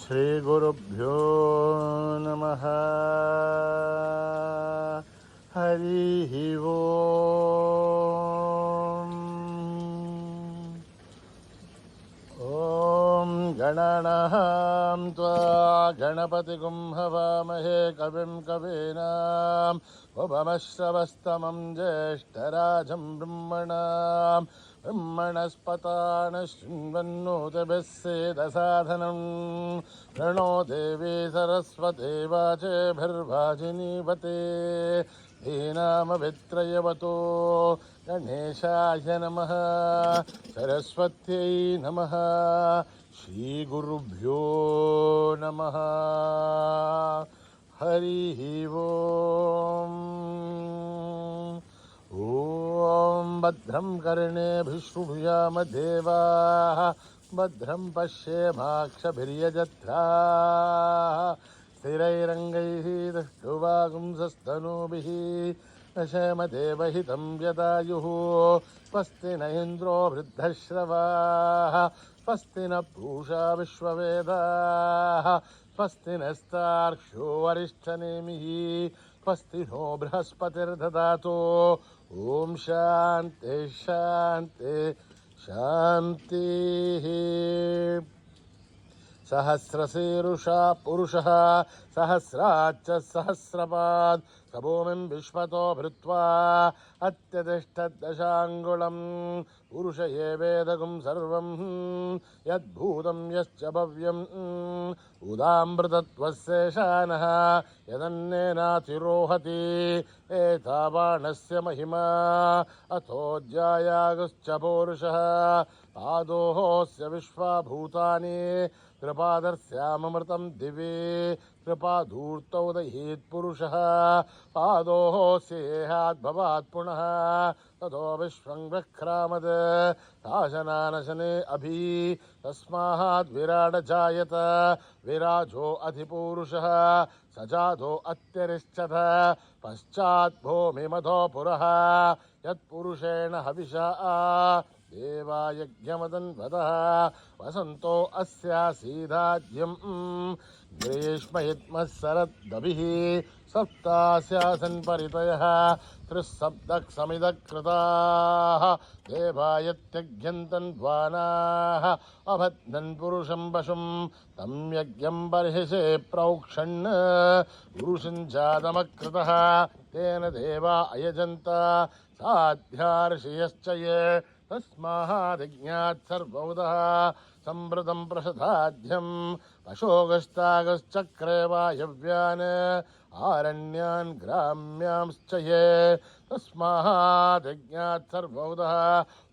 श्रीगुरुभ्यो नमः। हरिः ओम्। ॐ गणनां त्वा गणपतिगुं हवामहे कविं कवीनाम् उपमश्रवस्तमं ज्येष्ठराजं ब्रह्मणस्पतान् शृण्वन्नोतिभिः सेदसाधनं प्रणो देवी सरस्वती वाचेभिर्वाजिनीवते धीनामभित्रयवतो गणेशाय नमः सरस्वत्यै नमः श्रीगुरुभ्यो नमः हरिः ओम्। ॐ भद्रं कर्णेभिः शृणुयाम देवाः भद्रं पश्येमाक्षभिर्यजत्राः स्थिरैरङ्गैः दष्टुवागुंसस्तनूभिः नशेमदेवहितं यदायुः स्वस्ति न इन्द्रो वृद्धश्रवाः स्वस्ति न पूषा विश्ववेदाः स्वस्ति नस्तार्क्ष्यो वरिष्ठनेमिः स्वस्ति नो बृहस्पतिर्ददातु ॐ शान्ति शान्ति शान्तिः। सहस्रशीरुषा पुरुषः सहस्राच्च सहस्रपात् सभूमिं विश्वतो भृत्वा अत्यतिष्ठद्दशाङ्गुलं पुरुष एवेदगुं सर्वं यद्भूतं यश्च भव्यम् उदामृतत्वस्येषानः यदन्नेनातिरोहति एतावाणस्य महिमा अथोऽध्यायागश्च पौरुषः पादोऽस्य विश्वाभूतानि कृपादर्श्यामृतं दिवे कृपाधूर्तौ दहीत् पुरुषः पादोऽस्येहाद्भवात् पुनः ततो विश्वं व्यक्रामत् शासनानशने अभि तस्मात् विराड जायत विराजो अधिपूरुषः सजातो अत्यरिष्यत पश्चात् भूमिमधो पुरः यत्पुरुषेण हविषा देवा यज्ञमदन्वदः वसन्तो अस्यासीदाद्यम् ग्रीष्मयित्मः शरद्दभिः सप्तास्यासन् परितयः त्रिसप्तक् समिदकृताः देवायत्यज्ञन्तन्ध्वानाः अभद्नन् पुरुषं पशुं तं यज्ञं बर्हिषे प्रोक्षन् पुरुषं जातमकृतः तेन देवा अयजन्त साध्यार्षयश्च ये तस्मादिज्ञात् सर्वौदः संवृतं प्रसदाध्यं पशोगस्तागश्चक्रे वायव्यान् आरण्यान् ग्राम्यांश्च ये तस्मादिज्ञात् सर्वौदः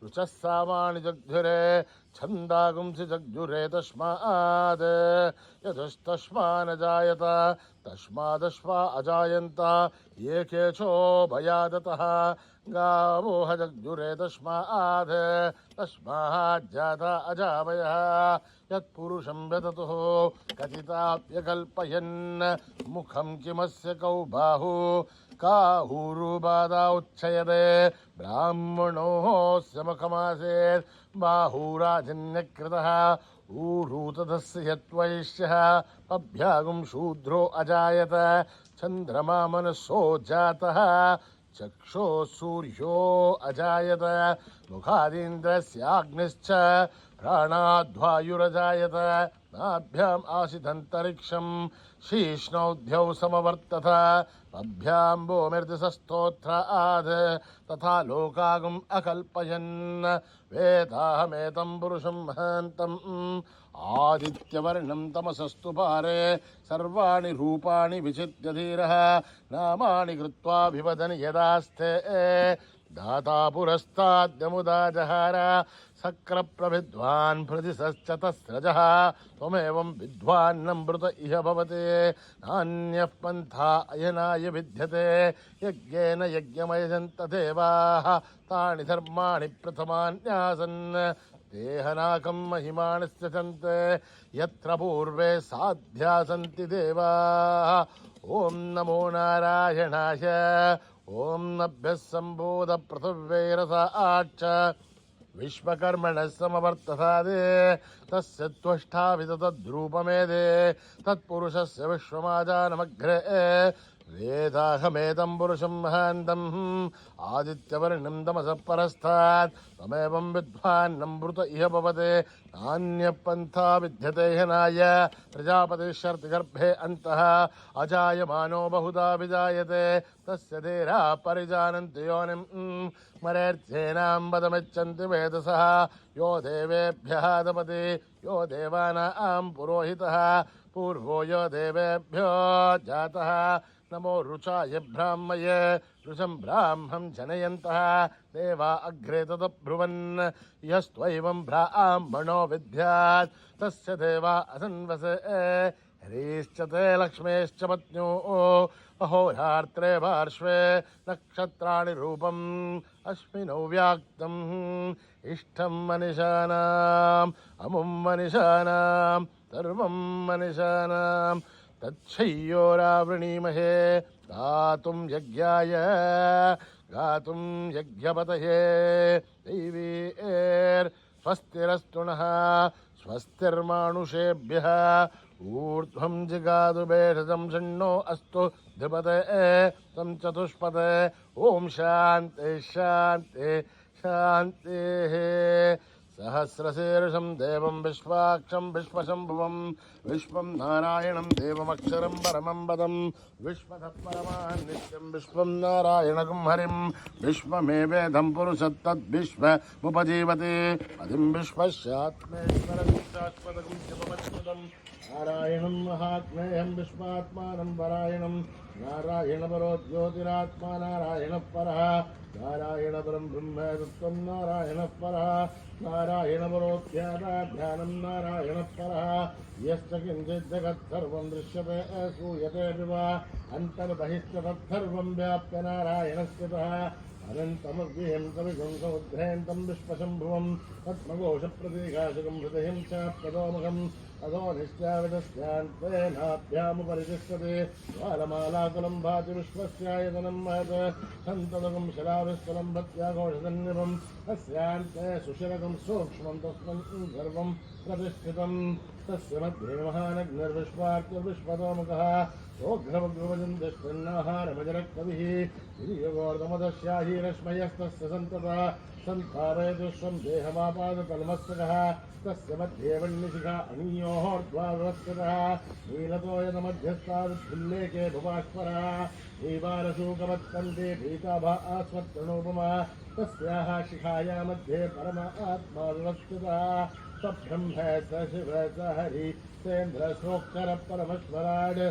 रुचः सामानि जग्धुरे छन्दागुंसि जग्धुरे तस्माद् यतस्तस्मान् जायत तस्मादश्वा अजायन्त ये केचो भयादतः गावोह जग्जुरे तस्माद् तस्माज्जाता अजावयः यत्पुरुषं व्यदतुः कथिताप्यकल्पयन् मुखं किमस्य कौ बाहु काहुरुबाधा उच्छयदे ब्राह्मणोऽस्य मुखमासेत् बाहुराजन्यकृतः ऊरूतधस्य यत्वैश्यः पभ्यागुं शूद्रो अजायत चन्द्रमा मनसो जातः चक्षो सूर्यो अजायत मुखादीन्द्रस्याग्निश्च प्राणाद्वायुरजायत नाभ्याम् आसिदन्तरिक्षं शीष्णौद्यौ समवर्तत पभ्यां भूमिर्दिशस्तोत्राद् तथा लोकागुम् अकल्पयन् वेदाहमेतं पुरुषं महान्तम् आदित्यवर्णं तमसस्तु पारे सर्वाणि रूपाणि विचित्य धीरः नामानि कृत्वाभिवदन् यदास्ते दाता पुरस्ताद्यमुदा जहार सक्रप्रविद्वान् प्रदिशश्चतस्रजः त्वमेवं विद्वान्नमृत इह भवते नान्यः पन्था अयनाय विद्यते यज्ञेन यज्ञमयजन्त देवाः तानि धर्माणि प्रथमान्यासन् देहनाकं महिमानस्य चन्ते यत्र पूर्वे साध्या सन्ति देवाः ॐ नमो नारायणाय ॐ नभ्यः सम्बोध पृथिव्यैरसाच्च विश्वकर्मणः समवर्तसादे तस्य त्वष्टा विततद्रूपमेदे तत्पुरुषस्य विश्वमाजानमग्रे वेदाहमेतं पुरुषं महान्तम् आदित्यवर्णं तमसः परस्तात् तमेवं विद्वान्नमृत इह भवते नान्यपन्था विद्यते ह्यनाय प्रजापतिश्चर्तिगर्भे अन्तः अजायमानो बहुधा विजायते तस्य धीरा परिजानन्ति योनिं मरेर्ध्येनां वदमिच्छन्ति वेदसः यो देवेभ्यः दपति यो देवानां पुरोहितः पूर्वो यो देवेभ्यो जातः नमो रुचाय ब्राह्मये ऋषं ब्राह्मं जनयन्तः देवा अग्रे तदब्रुवन् यस्त्वैवं ब्राह्मणो विद्यात् तस्य देवा असन्वसे ह्रीश्च ते लक्ष्मेश्च पत्न्यो अहोरात्रे पार्श्वे नक्षत्राणि रूपम् अश्विनौ व्याक्तम् इष्टं मनिषाणाम् अमुं मनिषाणां सर्वं मनिषाणां तच्छय्योरावृणीमहे गातुं यज्ञाय गातुं यज्ञपतये दैवीर्स्वस्तिरस्तु नः स्वस्तिर्मानुषेभ्यः ऊर्ध्वं जिगातु भेषजं षण्णो अस्तु धिपते तं चतुष्पदे ॐ शान्ति शान्ति शान्तिः सहस्रशीर्षं देवं विश्वाक्षं विश्वशम्भुवं विश्वं नारायणं देवमक्षरं परमं पदं विश्वतः परमान् नित्यं विश्वं नारायणगं हरिं विश्वमेवेदं पुरुषत्तद्विश्वमुपजीवति पदिं विश्वस्यात्मेश्वरं शाश्वतं शिवमच्युतं नारायणं महात्मेयं विश्वात्मानं परायणं नारायणपरो ज्योतिरात्मा नारायणः परः नारायणपरं ब्रह्म तत्त्वं नारायणः परः नारायणपरोऽध्यात्मध्यानं नारायणः परः यश्च किञ्चित् जगत्सर्वं दृश्यते श्रूयते वा अन्तर्बहिश्च तत्सर्वं व्याप्य नारायणस्थितः अनन्तमव्ययं कविगुं समुद्धयन्तं विश्वशम्भुवं पद्मघोषप्रतीकाशकं हृदयं चाप्ततोमुखम् अधो निश्चाविदस्यान्त्वेनाभ्यामुपरितिष्ठते ज्वालमालाकुलं भाति विश्वस्यायतनं महत् सन्ततकं शिलाविस्तलं भक्त्याघोषसन्निभम् अस्यान्ते सुशिरकं सूक्ष्मं तस्मिन् सर्वं प्रतिष्ठितं तस्य मध्ये महानग्निर्विश्वार्तिर्विश्वतोमुखः सोऽघ्रवग्रवजन्तिष्ठन्नाहारमजरकविः गिरियोगोर्धमदस्याहीरश्मयस्तस्य सन्ततः सन्तारयतुष्वं देहमापादतल्मस्तकः तस्य मध्ये वह्निशिखा अनीयोर्ध्वावृत्ततः नीलतो यदमध्यस्तादुल्लेखे भुवास्परः दीवारशूकवत्कन्ते भीताभास्वत्तनोपमा तस्याः शिखाया मध्ये परमात्मा विवस्थितः स ब्रह्म स शिव स हरि सेन्द्रसोऽक्षर परमश्वराड्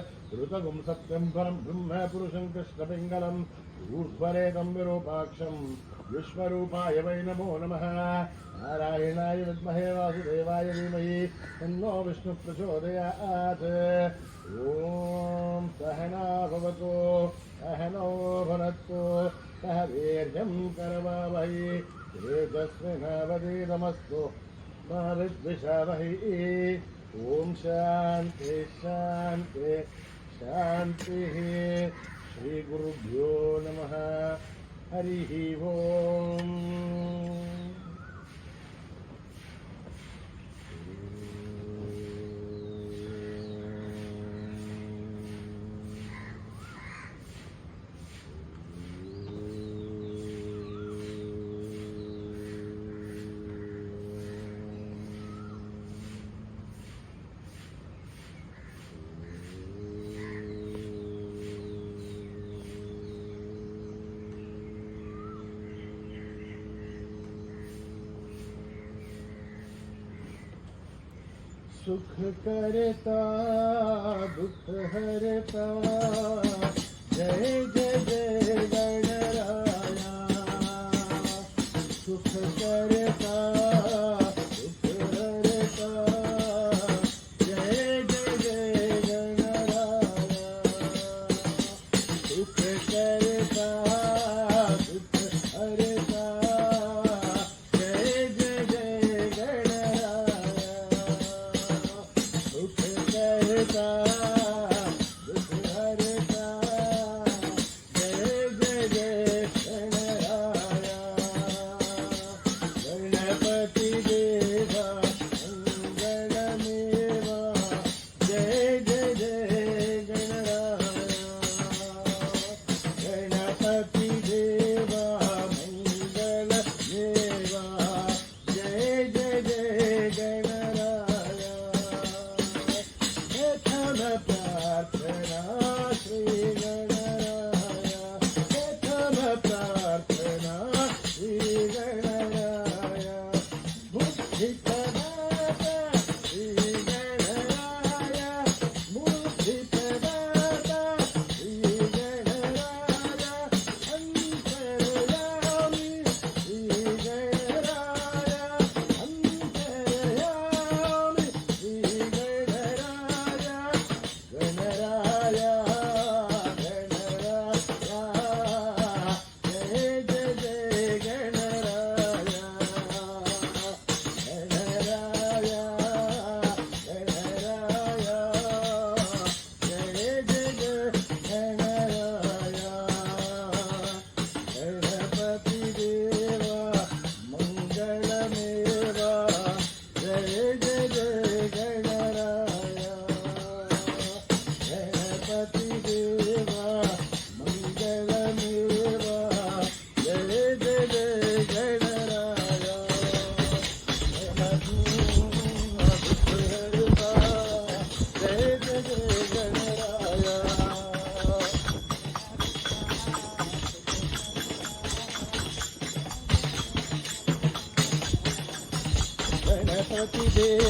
ऋतगुं सत्यं परं ब्रह्म पुरुषं कृष्णपिङ्गलम् ऊर्ध्वरेतं विरूपाक्षं विश्वरूपाय वै नमो नमः नारायणाय विद्महे वासुदेवाय धीमहि तन्नो विष्णुः प्रचोदयात् ॐ सहना भवतु सहनौ भुनक्तु सह वीर्यं करवावहै तेजस्विनावधीतमस्तु मा विद्विषावहै ॐ शान्ति शान्ति शान्तिः श्रीगुरुभ्यो नमः हरिः ओम् सुख करता दुख हरता जय जय जय गणराया सुख करता दुख हरता जय जय जय गणराया सुख करता दुख हरता जय जय जय गणराया जय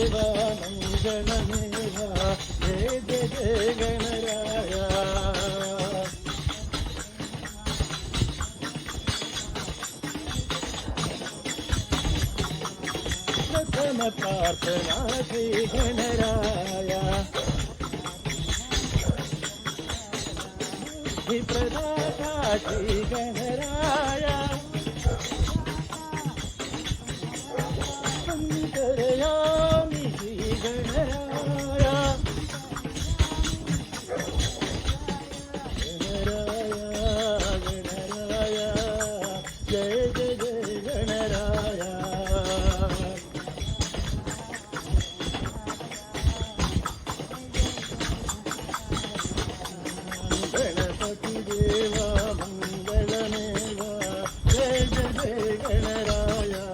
देवा मंगलमेवा जय जय जय गणराया प्रथम प्रार्थना श्री गणराया प्रदाता श्री गणराया अंतरयामी श्री गणराया गणराया गणराया जय जय जय गणराया गणपती देवा मंगलमेवा जय जय जय गणराया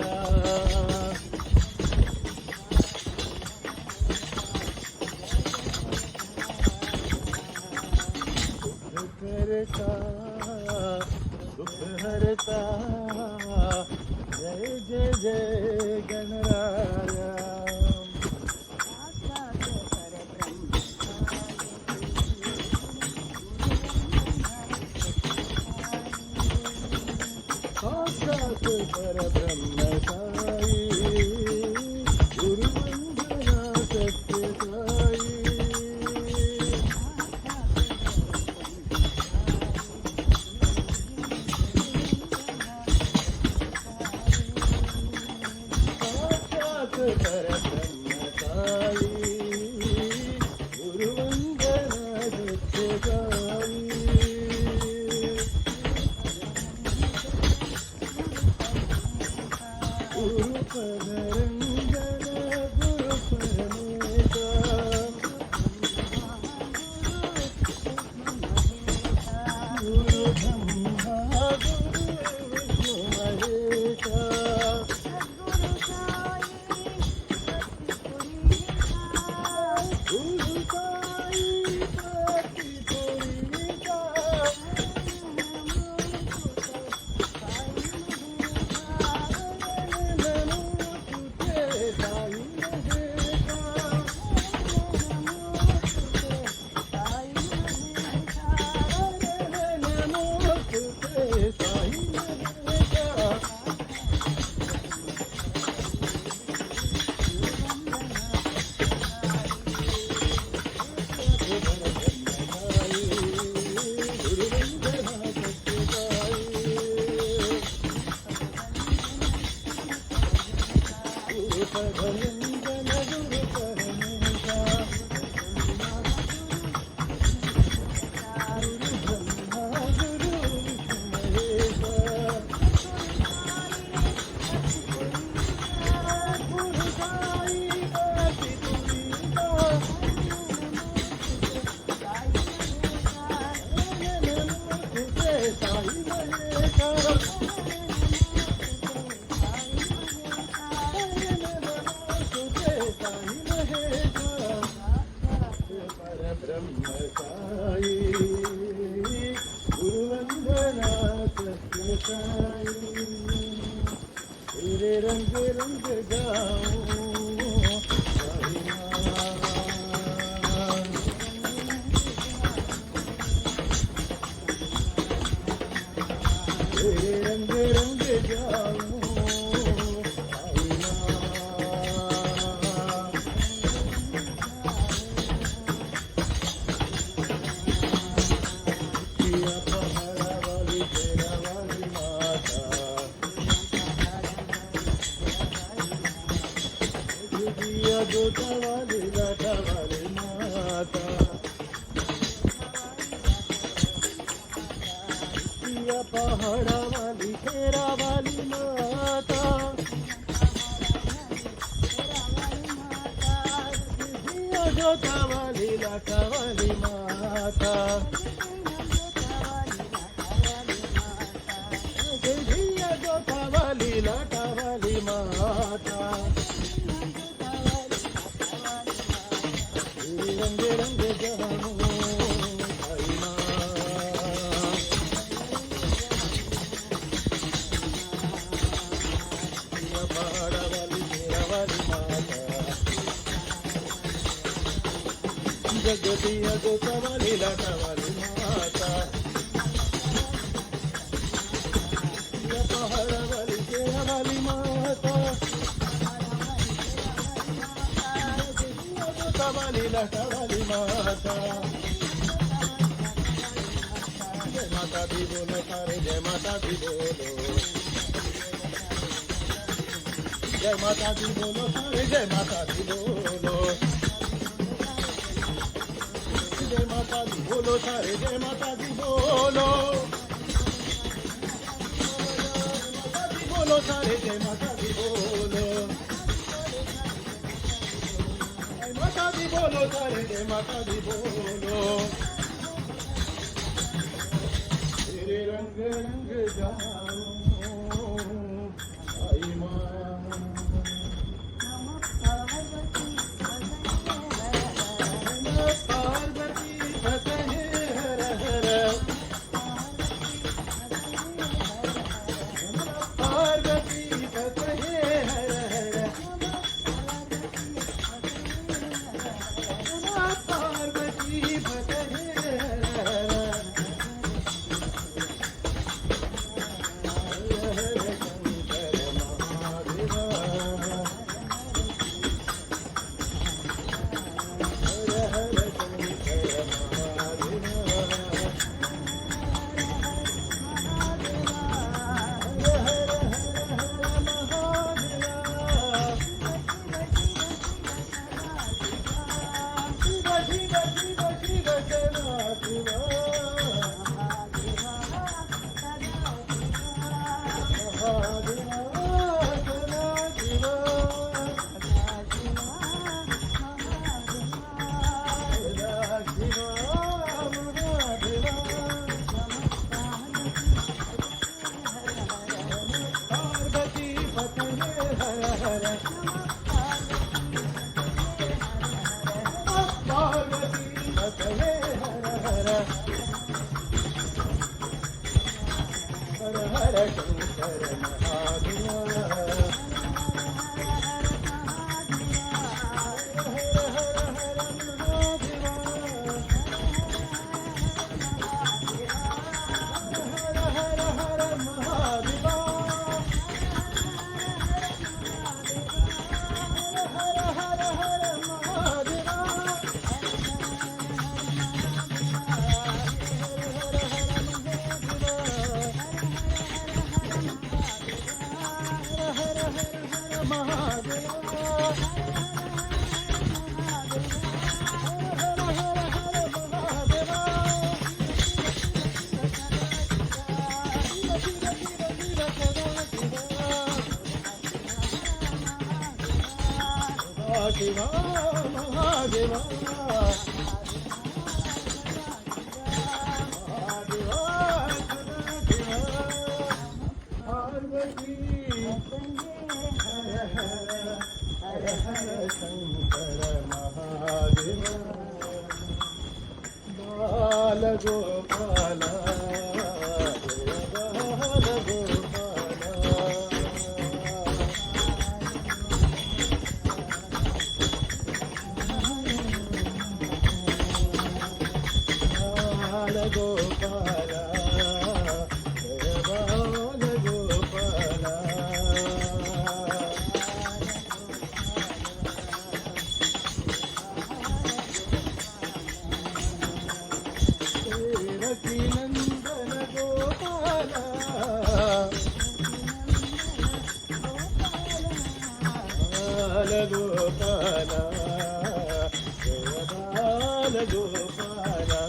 सुख हरता जय जय जय गणराया साक्षात परब्रह्म साई गुरुवंदना सत्य साई साक्षात परब्रह्म साई गुरुवंदना सत्य साई गुरु पदरंजन गुरु परमेता गुरु ब्रह्मा गुरु विष्णु महेशा गुरु साई पाति पुरीता परमंगल गुरु परमेशा गुरु ब्रह्मा गुरु विष्णु महेशा गुरु साई पाति पुरीता नमोस्तुते साई महेशा परब्रह्म साई गुरुवंदना सत्य साई तेरे रंग रंग गाऊं साई तेरे रंग रंग गाऊं गोतावाली लाटावाली माता पिया पहाड़ावाली फेरावाली माता पिया गोतावाली लाटावाली माता पिया गोतावाली लाटावाली माता रंग रंग जाऊं साई माँ पहाड़ा वाली मेरा वाली माता जगदिया गोतावाली लाटावाली माता या पहाडावाली शेरावाली माता गोतावाली लाटावाली माता जय माता दी बोलो सारे जय माता दी बोलो जय माता दी बोलो सारे जय माता दी बोलो जय माता दी बोलो सारे जय माता दी बोलो बोलो सारे जय माता दी बोलो जय माता दी बोलो सारे जय माता दी बोलो तेरे रंग रंग जाऊं आई माँ शिवा महादेवा महादेवा पार्वती हर हर शंकर महादेवा बाल गोपाला बाल गोपाला बाल गोपाला देवकी नंदन गोपाला बाल गोपाला बाल गोपाला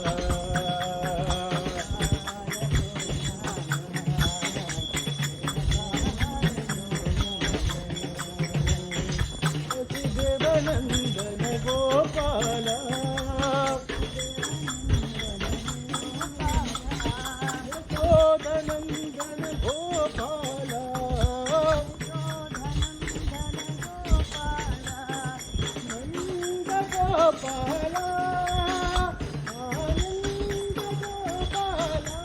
देवनंदन गोपाला गोदनंदन गोपाला नंद गोपाला आनंद गोपाला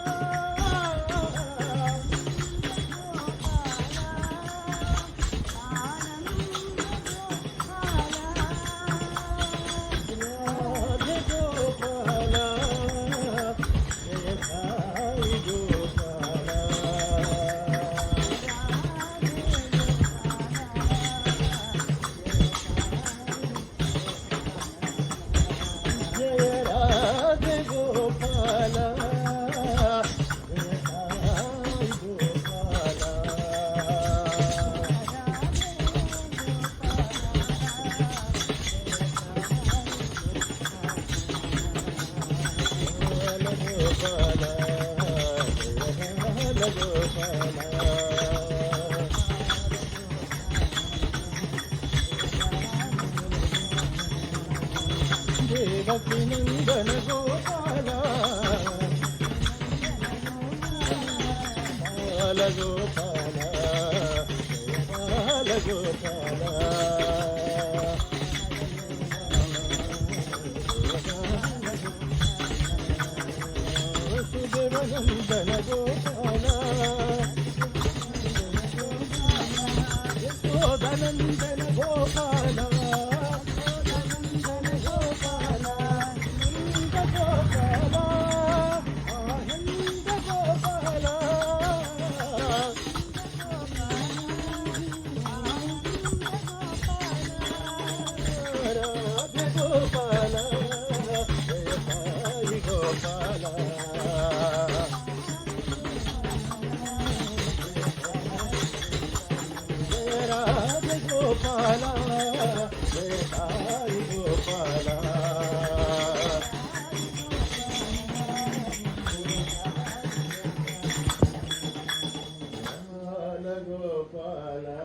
राधे देवकी नंदन गोपाला बाल गोपाला बाल गोपाला सुदेव नंदन गोपाला यशोदानंदन गोपाला गोपाला जय साई गोपाला बाल गोपाला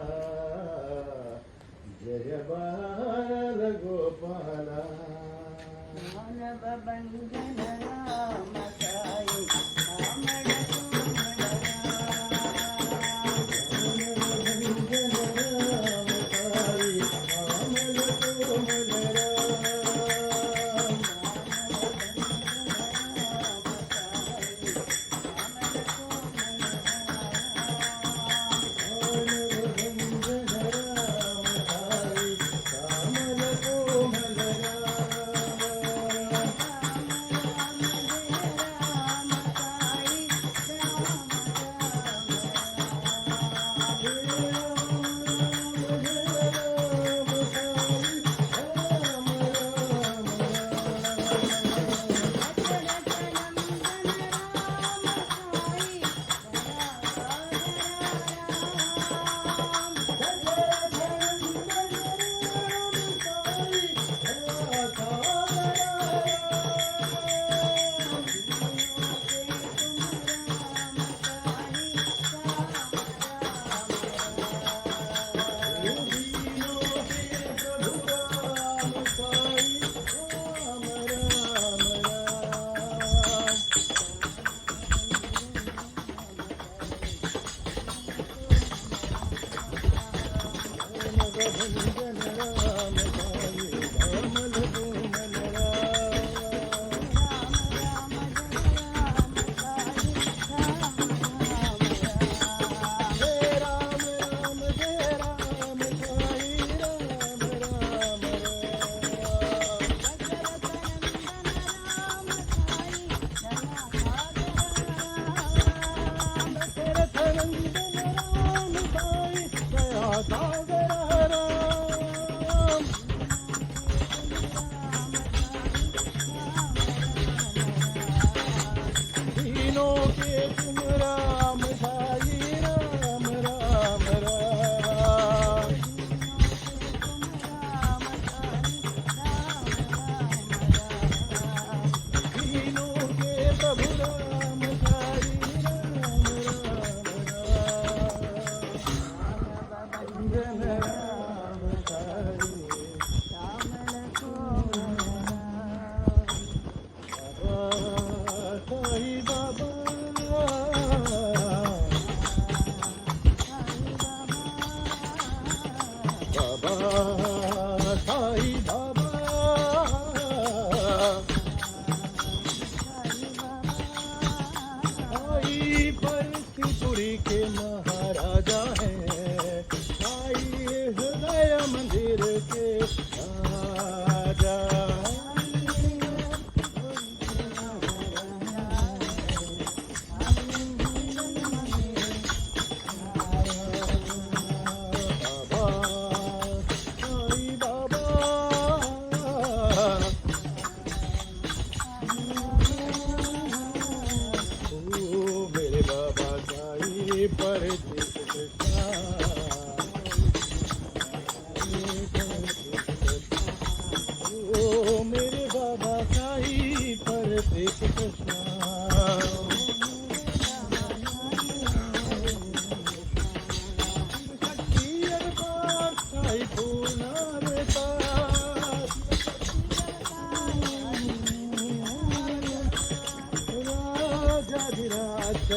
जय बाल गोपाला मानव बंधन राम साई राम साई आमल कोमल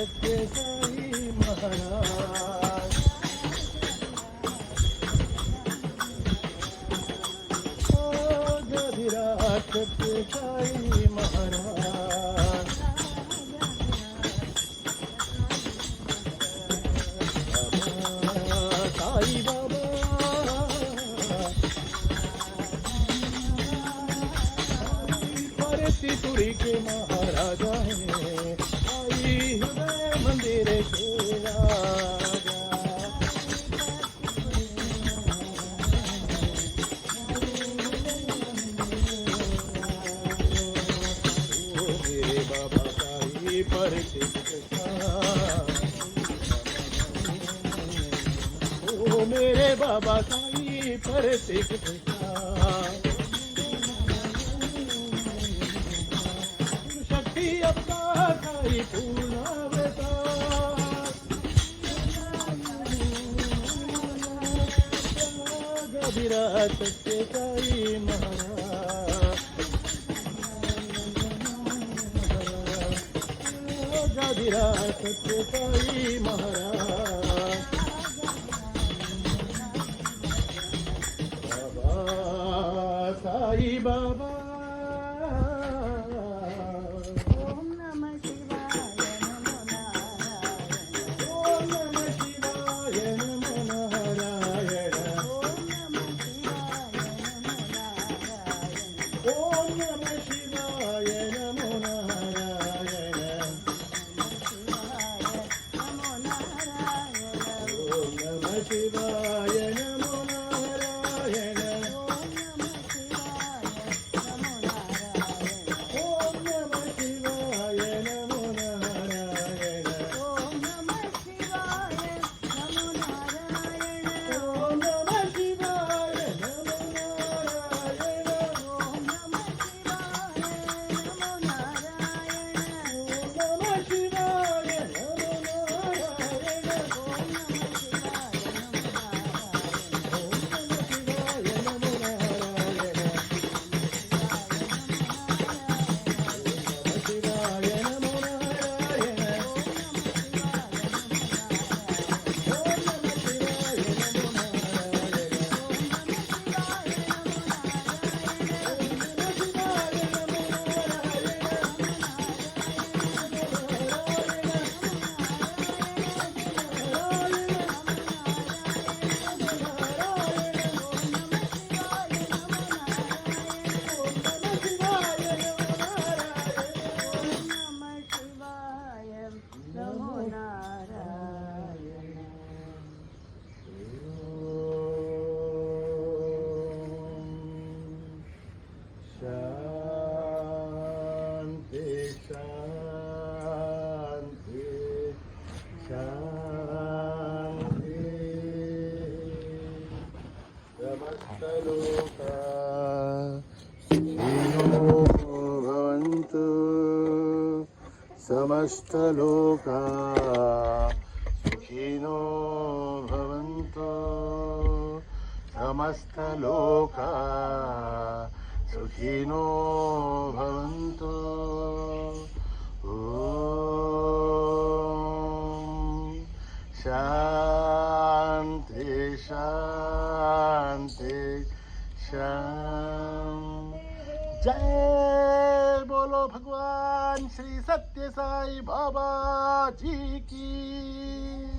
सत्य साई महाराज गदिराज सत्य साई महाराज साई बाबा परती तुरी के महाराजा है आई हृदय मंदिर के राजा ओ मेरे बाबा साई परती ओ मेरे बाबा साई परती शक्ती अवतार साई पूर्णावतार गदिराज सत्य साई महाराज गदिराज सत्य साई महाराज बाबा साई बाबा ओम नमः शिवाय नमो नारायण ओम नमः शिवाय नमो नारायण ओम नमः शिवाय नमो नारायण ओम नमः शिवाय नमो नारायण ओम नमः शिवाय नमो नारायण ओम नमः शिवाय नमो नारायण ओम नमः शिवाय नमो नारायण ओम नमः शिवाय नमो नारायण ओम नमः शिवाय नमो नारायण ओम नमः शिवाय नमो नारायण समस्तलोका सुखिनो भवन्तु समस्तलोका सुखिनो भवन्तु समस्तलोका सुखिनो भवन्तु ॐ शान्ति शान्ति शान्ति जय बोलो भगवान श्री सत्य साई बाबा जी की